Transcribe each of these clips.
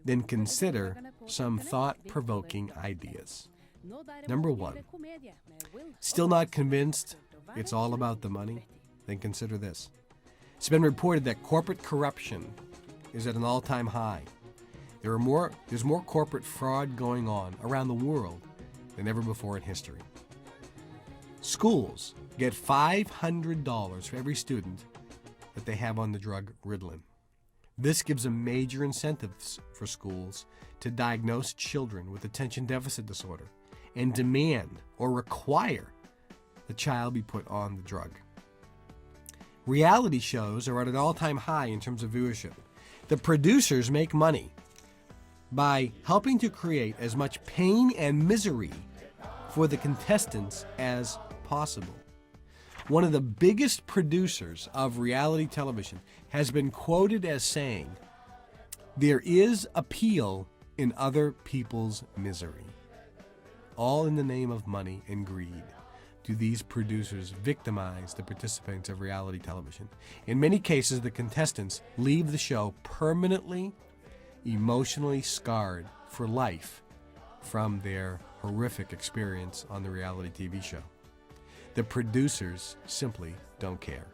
then consider some thought-provoking ideas. Number 1, still not convinced it's all about the money? Then consider this. It's been reported that corporate corruption is at an all-time high. There's more corporate fraud going on around the world than ever before in history. Schools get $500 for every student that they have on the drug Ritalin. This gives them major incentives for schools to diagnose children with attention deficit disorder and demand or require the child be put on the drug. Reality shows are at an all-time high in terms of viewership. The producers make money by helping to create as much pain and misery for the contestants as possible. One of the biggest producers of reality television has been quoted as saying, "There is appeal in other people's misery." All in the name of money and greed do these producers victimize the participants of reality television. In many cases, the contestants leave the show permanently, emotionally scarred for life from their horrific experience on the reality TV show. The producers simply don't care.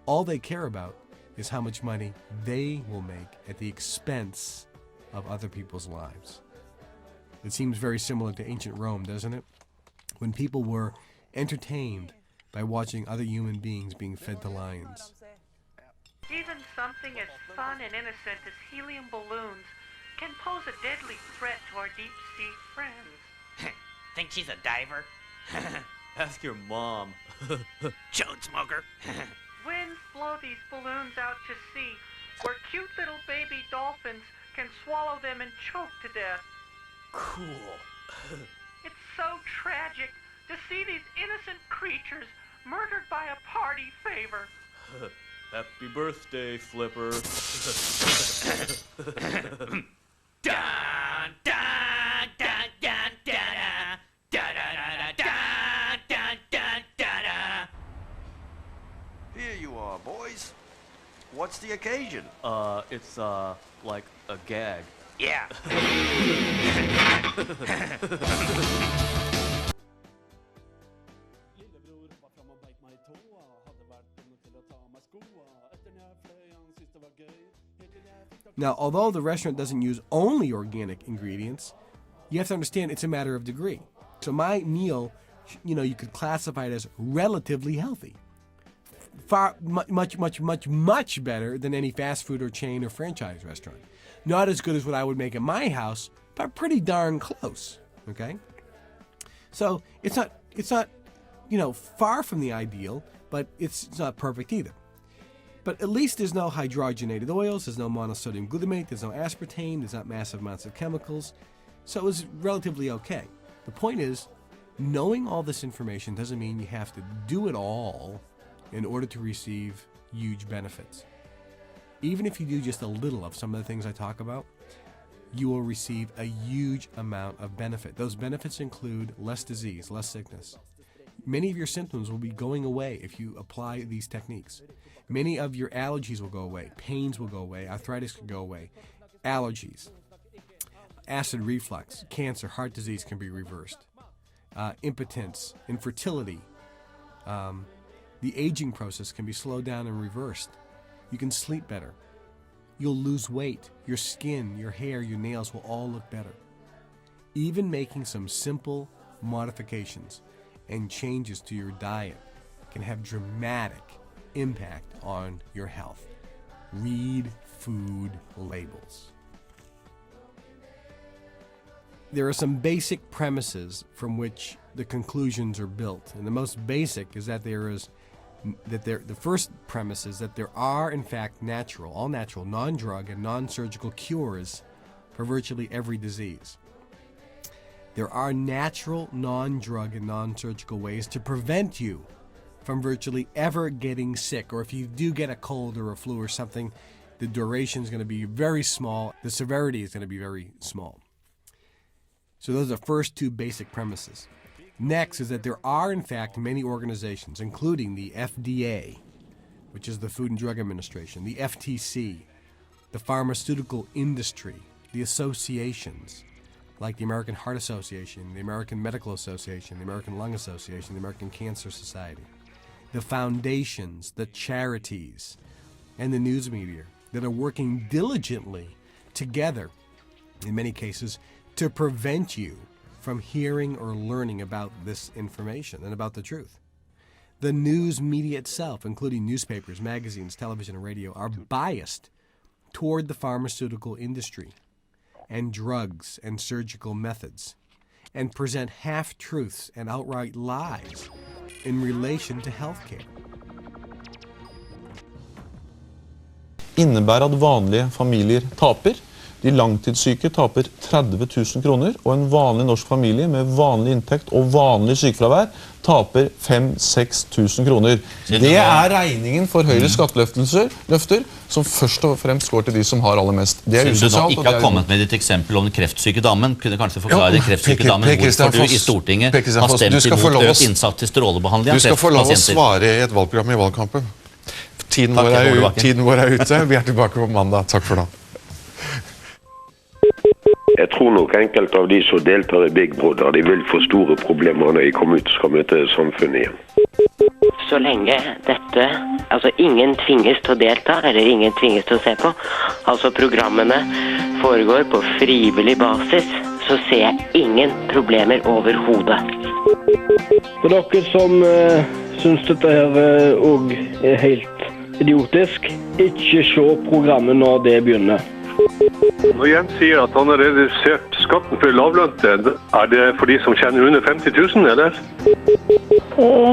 All they care about is how much money they will make at the expense of other people's lives. It seems very similar to ancient Rome, doesn't it? When people were entertained by watching other human beings being fed to lions. Even something as fun and innocent as helium balloons can pose a deadly threat to our deep-sea friends. Think she's a diver? Ask your mom. Chode smoker. Winds blow these balloons out to sea, where cute little baby dolphins can swallow them and choke to death. Cool. It's so tragic to see these innocent creatures murdered by a party favor. Happy birthday, Flipper. Dun, dun, dun, dun, dun, dun, dun, dun, dun, dun, dun. Here you are, boys. What's the occasion? It's, like a gag. Yeah. Now, although the restaurant doesn't use only organic ingredients, you have to understand it's a matter of degree. So my meal, you could classify it as relatively healthy. Far, much better than any fast food or chain or franchise restaurant. Not as good as what I would make at my house, but pretty darn close, okay? So it's not far from the ideal, but it's not perfect either. But at least there's no hydrogenated oils, there's no monosodium glutamate, there's no aspartame, there's not massive amounts of chemicals. So it was relatively okay. The point is, knowing all this information doesn't mean you have to do it all in order to receive huge benefits. Even if you do just a little of some of the things I talk about, you will receive a huge amount of benefit. Those benefits include less disease, less sickness. Many of your symptoms will be going away if you apply these techniques. Many of your allergies will go away. Pains will go away. Arthritis can go away. Allergies, acid reflux, cancer, heart disease can be reversed. Impotence, infertility, the aging process can be slowed down and reversed. You can sleep better. You'll lose weight. Your skin, your hair, your nails will all look better. Even making some simple modifications and changes to your diet can have dramatic impact on your health. Read food labels. There are some basic premises from which the conclusions are built, and the most basic is that the first premise is that there are, in fact, all natural, non-drug and non-surgical cures for virtually every disease. There are natural, non-drug and non-surgical ways to prevent you from virtually ever getting sick, or if you do get a cold or a flu or something, the duration is going to be very small, the severity is going to be very small. So those are the first two basic premises. Next is that there are, in fact, many organizations, including the FDA, which is the Food and Drug Administration, the FTC, the pharmaceutical industry, the associations, like the American Heart Association, the American Medical Association, the American Lung Association, the American Cancer Society, the foundations, the charities, and the news media that are working diligently together, in many cases, to prevent you from hearing or learning about this information and about the truth. The news media itself, including newspapers, magazines, television, and radio, are biased toward the pharmaceutical industry and drugs and surgical methods, and present half-truths and outright lies in relation to healthcare. Innebærer at vanlige familier taper. De langtidssyke taper 30 000 kroner, og en vanlig norsk familie med vanlig inntekt og vanlig sykefravær taper 5-6 000 kroner. Det er regningen for Høyres skatteløfter, som først og fremst går til de som har aller mest. Det er Siden du nå usosialt. ikke har kommet med ditt eksempel om den kreftsyke damen, kunne kanskje forklare den kreftsyke damen hvorfor du i Stortinget har stemt imot økt innsats til strålebehandling av kreftpasienter. Du skal få lov å svare i et valgprogram i valgkampen. Tiden vår er ute. Vi er tilbake på mandag. Takk for nå. Jeg tror nok enkelte av de som deltar i Big Brother, de vil få store problemer når de kommer ut og skal møte samfunnet igjen. Så lenge dette, altså ingen tvinges til å delta, eller ingen tvinges til å se på, altså programmene foregår på frivillig basis, så ser jeg ingen problemer overhodet. For dere som synes dette her også er helt idiotisk, ikke se programmet når det begynner. Når Jens sier at han har redusert skatten for lavlønte, er det for de som tjener under 50 000, eller?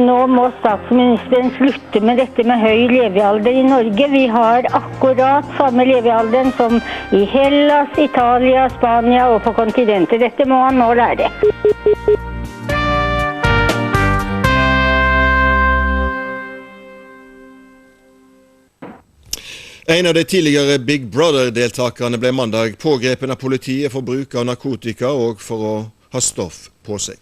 Nå må statsministeren slutte med dette med høy levealder i Norge. Vi har akkurat samme levealderen som i Hellas, Italia, Spania og på kontinentet. Dette må han nå lære. En av de tidligere Big Brother-deltakerne ble mandag pågrepen av politiet for bruk av narkotika og for å ha stoff på seg.